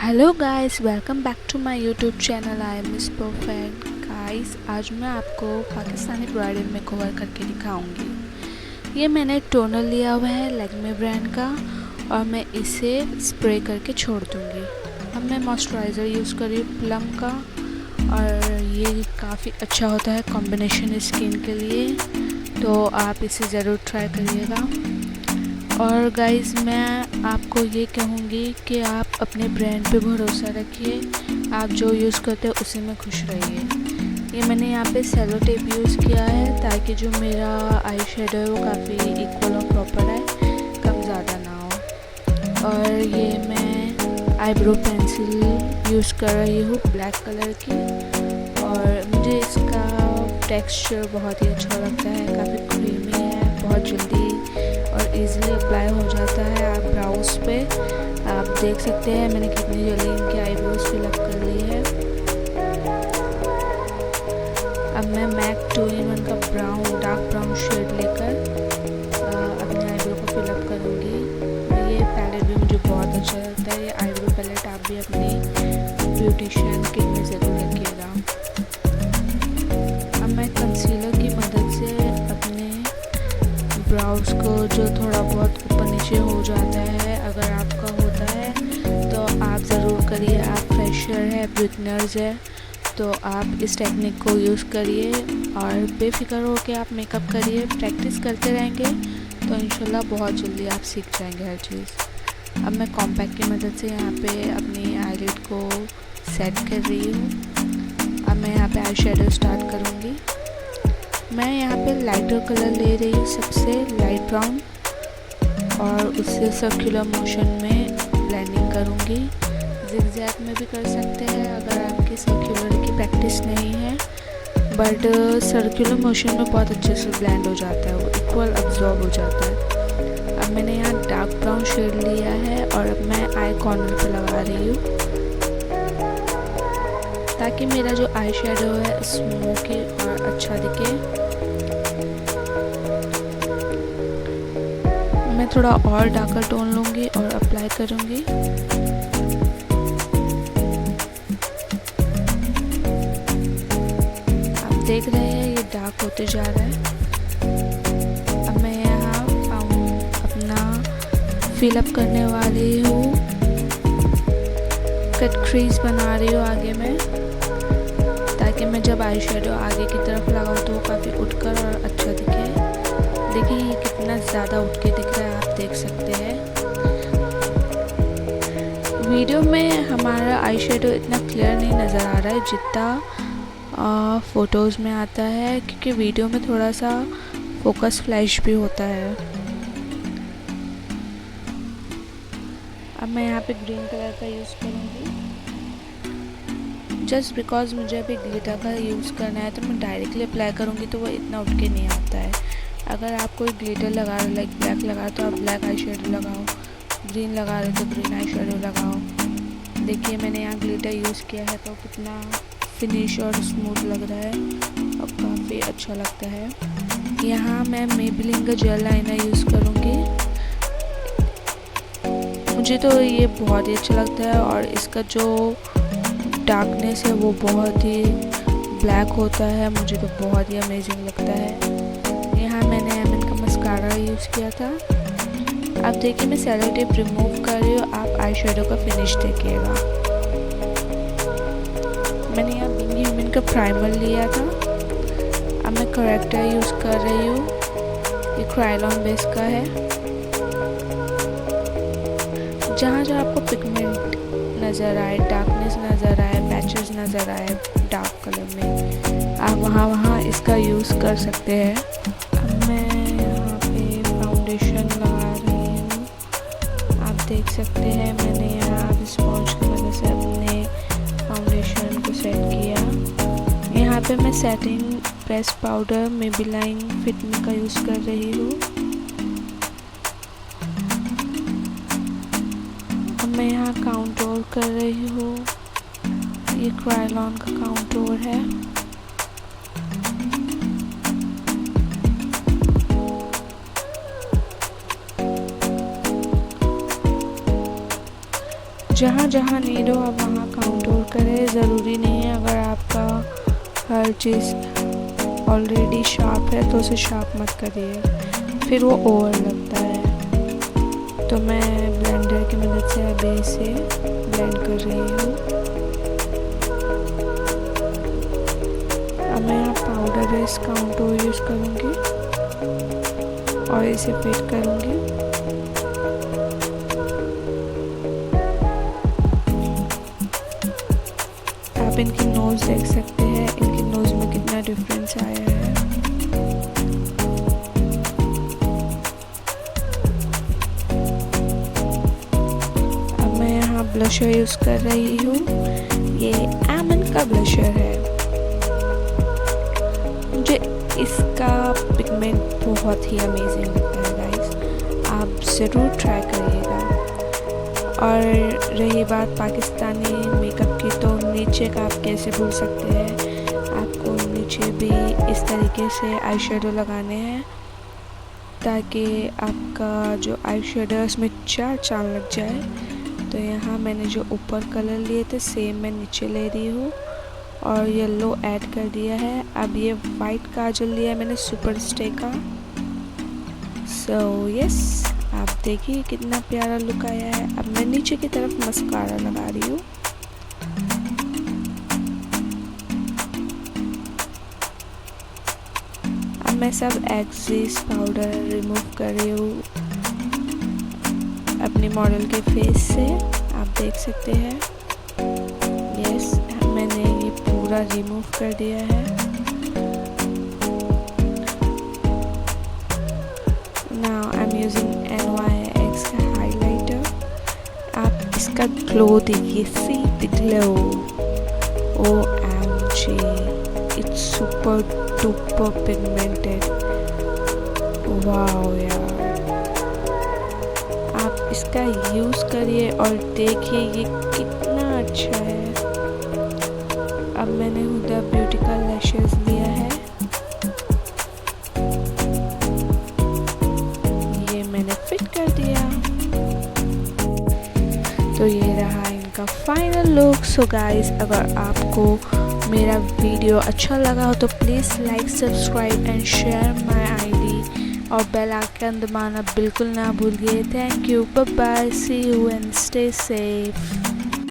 Hello guys, welcome back to my YouTube channel. I am Miss Perfect. Guys, आज मैं आपको Pakistani bridal makeover करके दिखाऊंगी। ये मैंने टोनर लिया हुआ है लैक्मे ब्रांड का और मैं इसे स्प्रे करके छोड़ दूंगी। अब मैं मॉइस्चराइज़र यूज़ कर रही हूँ प्लम का, और ये काफ़ी अच्छा होता है कॉम्बिनेशन स्किन के लिए, तो आप इसे ज़रूर ट्राई करिएगा। और गाइस, मैं आपको ये कहूँगी कि आप अपने ब्रांड पे भरोसा रखिए। आप जो यूज़ करते हो उसी में खुश रहिए। ये मैंने यहाँ पे सेलो टेप यूज़ किया है ताकि जो मेरा आई शेडो है वो काफ़ी इक्वल और प्रॉपर है, कम ज़्यादा ना हो। और ये मैं आईब्रो पेंसिल यूज़ कर रही हूँ ब्लैक कलर की, और मुझे इसका टेक्सचर बहुत ही अच्छा लगता है। काफ़ी क्रीमी है, बहुत जल्दी और इजीली अप्लाई हो जाता है आप ब्राउज पे। आप देख सकते हैं मैंने कितनी जल्दी इनकी आईब्रोज फिलअप कर ली है। अब मैं मैक 2-in-1 का डार्क ब्राउन शेड लेकर अपने आईब्रो को फिलअप करूँगी। ये पैलेट भी मुझे बहुत अच्छा लगता है। ये आईब्रो पैलेट आप भी अपनी ब्यूटिशियन किट में ज़रूर रखिएगा। अब मैं कंसीलर की मदद से अपने ब्राउज को जो थोड़ा बहुत ऊपर नीचे हो जाता है, अगर आपका होता है तो आप ज़रूर करिए। आप फ्रेशर है, बिगिनर्स है, तो आप इस टेक्निक को यूज़ करिए और बेफिक्र हो के आप मेकअप करिए। प्रैक्टिस करते रहेंगे तो इंशाल्लाह बहुत जल्दी आप सीख जाएंगे हर चीज़। अब मैं कॉम्पैक्ट की मदद से यहाँ पे अपनी आईलिड को सेट कर रही हूँ। अब मैं यहाँ पे आई शेडो स्टार्ट करूँगी। मैं यहाँ पे लाइटर कलर ले रही हूँ, सबसे लाइट ब्राउन, और उससे सर्कुलर मोशन में ब्लेंडिंग करूँगी। जिगजैग में भी कर सकते हैं अगर आपकी सर्कुलर की प्रैक्टिस नहीं है, बट सर्कुलर मोशन में बहुत अच्छे से ब्लेंड हो जाता है, वो इक्वल अब्जॉर्ब हो जाता है। अब मैंने यहाँ डार्क ब्राउन शेड लिया है और अब मैं आई कॉर्नर पे लगा रही हूँ ताकि मेरा जो आई शेडो है स्मोकी और अच्छा दिखे। मैं थोड़ा और डार्कर टोन लूँगी और अप्लाई करूँगी। आप देख रहे हैं ये डार्क होते जा रहा है। अब मैं यहाँ अपना फिलअप करने वाली हूँ, कट क्रीज बना रही हूँ आगे में, ताकि मैं जब आई शेडो आगे की तरफ लगाऊँ तो वो काफ़ी उठकर और अच्छा दिखे। देखिए ये कितना ज़्यादा उठ के दिख रहा है, आप देख सकते हैं। वीडियो में हमारा आई शेडो इतना क्लियर नहीं नज़र आ रहा है जितना फ़ोटोज़ में आता है, क्योंकि वीडियो में थोड़ा सा फोकस फ्लैश भी होता है। अब मैं यहाँ पे ग्रीन कलर का यूज़ करूँगी जस्ट बिकॉज मुझे अभी ग्लिटर का यूज़ करना है, तो मैं डायरेक्टली अप्लाई करूँगी तो वो इतना उठ के नहीं आता है। अगर आप कोई ग्लिटर लगा रहे लाइक ब्लैक लगा रहे तो आप ब्लैक आई शेडो लगाओ, ग्रीन लगा रहे तो ग्रीन आई शेडो लगाओ। देखिए मैंने यहाँ ग्लिटर यूज़ किया है तो कितना फिनिश और स्मूथ लग रहा है और काफ़ी अच्छा लगता है। यहाँ मैं मेबेलिन का जेल लाइनर यूज़ करूँगी। मुझे तो ये बहुत ही अच्छा लगता है और इसका जो डार्कनेस है वो बहुत ही ब्लैक होता है, मुझे तो बहुत ही अमेजिंग लगता है। यहाँ मैंने एमएन का मस्कारा यूज़ किया था। अब देखिए मैं सेलो टेप रिमूव कर रही हूँ, आप आई शेडो का फिनिश देखिएगा। मैंने यहाँ बिंगी ह्यूमन का प्राइमर लिया था। अब मैं करेक्टर यूज़ कर रही हूँ, ये क्रायलॉन बेस का है। जहाँ जहाँ आपको पिगमेंट नज़र आए, डार्कनेस नज़र आए, पैचेस नज़र आए डार्क कलर में, आप वहाँ इसका यूज़ कर सकते हैं। अब मैं यहाँ पे फाउंडेशन लगा रही हूँ, आप देख सकते हैं। मैंने यहाँ स्पॉन्ज की मदद से अपने फाउंडेशन को सेट किया। यहाँ पे मैं setting press powder Maybelline fit me का यूज़ कर रही हूँ। अब मैं यहाँ काउंटोर कर रही हूँ, ये क्रायलॉन का काउंटोर है। जहाँ जहाँ नीड हो आप वहाँ काउंटूर करें। ज़रूरी नहीं है अगर आपका हर चीज़ ऑलरेडी शार्प है तो उसे शार्प मत करिए, फिर वो ओवर लगता है। तो मैं ब्लेंडर की मदद से अभी इसे ब्लेंड कर रही हूँ। अब मैं यहाँ पाउडर बेस काउंटूर यूज़ करूँगी और इसे फिट करूँगी। आप इनकी नोज़ देख सकते हैं, इनकी नोज़ में कितना डिफरेंस आया है। अब मैं यहाँ ब्लशर यूज़ कर रही हूँ, ये एमन का ब्लशर है। मुझे इसका पिगमेंट बहुत ही अमेजिंग लगता है गाइस, आप ज़रूर ट्राई करिएगा। और रही बात पाकिस्तानी मेकअप की, तो नीचे का आप कैसे भूल सकते हैं। आपको नीचे भी इस तरीके से आई शेडो लगाने हैं ताकि आपका जो आई शेडो है उसमें चार चांद लग जाए। तो यहाँ मैंने जो ऊपर कलर लिए थे सेम मैं नीचे ले रही हूँ और येलो ऐड कर दिया है। अब ये वाइट काजल लिया है मैंने सुपर स्टे का। सो यस, आप देखिए कितना प्यारा लुक आया है। अब मैं नीचे की तरफ मस्कारा लगा रही हूँ। अब मैं सब एक्सिस पाउडर रिमूव कर रही हूँ अपने मॉडल के फेस से, आप देख सकते हैं। यस, मैंने ये पूरा रिमूव कर दिया है। Now I am using NYX का हाइलाइटर। आप इसका ग्लो देखिए, see the glow, OMG, it's super duper pigmented. Wow यार, आप इसका यूज़ करिए और देखिए ये कितना अच्छा है। अब मैंने हुदा ब्यूटी का लैशेस लिया है, ये मैंने फिट कर दिया। तो ये रहा इनका फाइनल लुक। सो गाइस, अगर आपको मेरा वीडियो अच्छा लगा हो तो please like, subscribe and share my ID और बेल आइकन दबाना बिल्कुल ना भूलिए। Thank you, bye bye, see you and stay safe.